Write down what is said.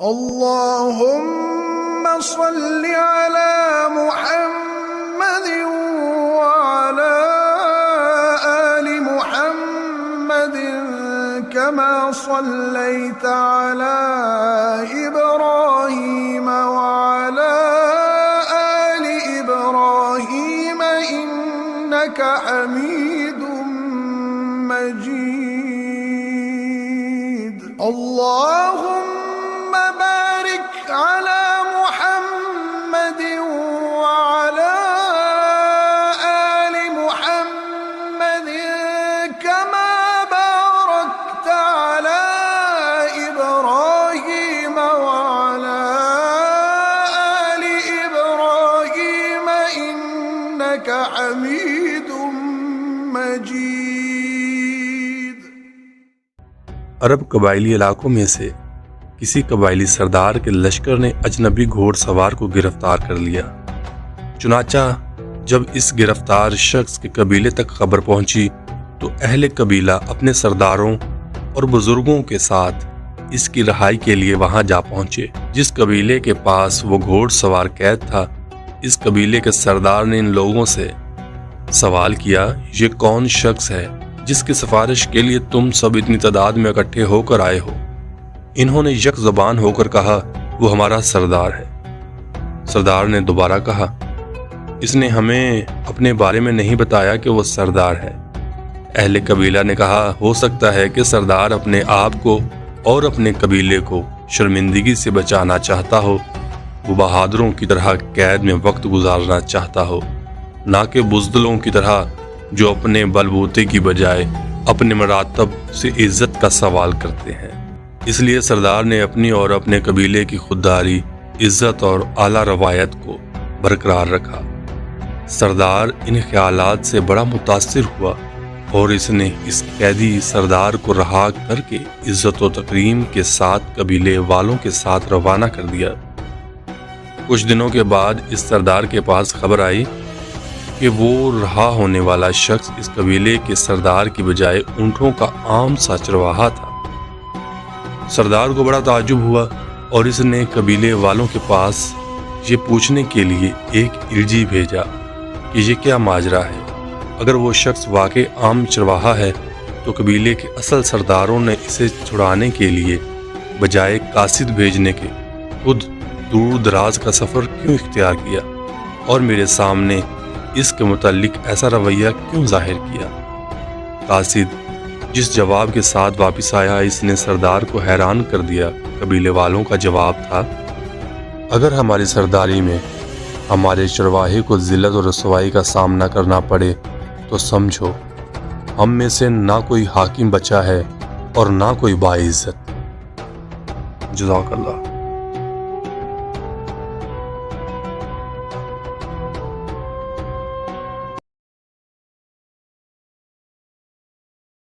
اللهم صل على محمد وعلى آل محمد كما صليت على إبراهيم وعلى آل إبراهيم إنك حميد مجيد اللهم بارك على محمد وعلى آل محمد كما باركت على إبراهيم وعلى آل إبراهيم إنك حميد مجيد۔ عرب قبائلی علاقوں میں سے کسی قبائلی سردار کے لشکر نے اجنبی گھوڑ سوار کو گرفتار کر لیا۔ چنانچہ جب اس گرفتار شخص کے قبیلے تک خبر پہنچی تو اہل قبیلہ اپنے سرداروں اور بزرگوں کے ساتھ اس کی رہائی کے لیے وہاں جا پہنچے۔ جس قبیلے کے پاس وہ گھوڑ سوار قید تھا، اس قبیلے کے سردار نے ان لوگوں سے سوال کیا، یہ کون شخص ہے جس کی سفارش کے لیے تم سب اتنی تعداد میں اکٹھے ہو کر آئے ہو؟ انہوں نے یک زبان ہو کر کہا، وہ ہمارا سردار ہے۔ سردار نے دوبارہ کہا، اس نے ہمیں اپنے بارے میں نہیں بتایا کہ وہ سردار ہے۔ اہل قبیلہ نے کہا، ہو سکتا ہے کہ سردار اپنے آپ کو اور اپنے قبیلے کو شرمندگی سے بچانا چاہتا ہو، وہ بہادروں کی طرح قید میں وقت گزارنا چاہتا ہو، نہ کہ بزدلوں کی طرح جو اپنے بلبوتے کی بجائے اپنے مراتب سے عزت کا سوال کرتے ہیں۔ اس لیے سردار نے اپنی اور اپنے قبیلے کی خودداری، عزت اور اعلیٰ روایت کو برقرار رکھا۔ سردار ان خیالات سے بڑا متاثر ہوا اور اس نے اس قیدی سردار کو رہا کر کے عزت و تکریم کے ساتھ قبیلے والوں کے ساتھ روانہ کر دیا۔ کچھ دنوں کے بعد اس سردار کے پاس خبر آئی کہ وہ رہا ہونے والا شخص اس قبیلے کے سردار کی بجائے اونٹوں کا عام سا چرواہا تھا۔ سردار کو بڑا تعجب ہوا اور اس نے قبیلے والوں کے پاس یہ پوچھنے کے لیے ایک الجی بھیجا کہ یہ کیا ماجرا ہے۔ اگر وہ شخص واقعی عام چرواہا ہے تو قبیلے کے اصل سرداروں نے اسے چھڑانے کے لیے بجائے قاصد بھیجنے کے خود دور دراز کا سفر کیوں اختیار کیا اور میرے سامنے اس کے متعلق ایسا رویہ کیوں ظاہر کیا؟ قاصد جس جواب کے ساتھ واپس آیا، اس نے سردار کو حیران کر دیا۔ قبیلے والوں کا جواب تھا، اگر ہماری سرداری میں ہمارے چرواہے کو ذلت اور رسوائی کا سامنا کرنا پڑے تو سمجھو ہم میں سے نہ کوئی حاکم بچا ہے اور نہ کوئی باعزت۔ جزاک اللہ۔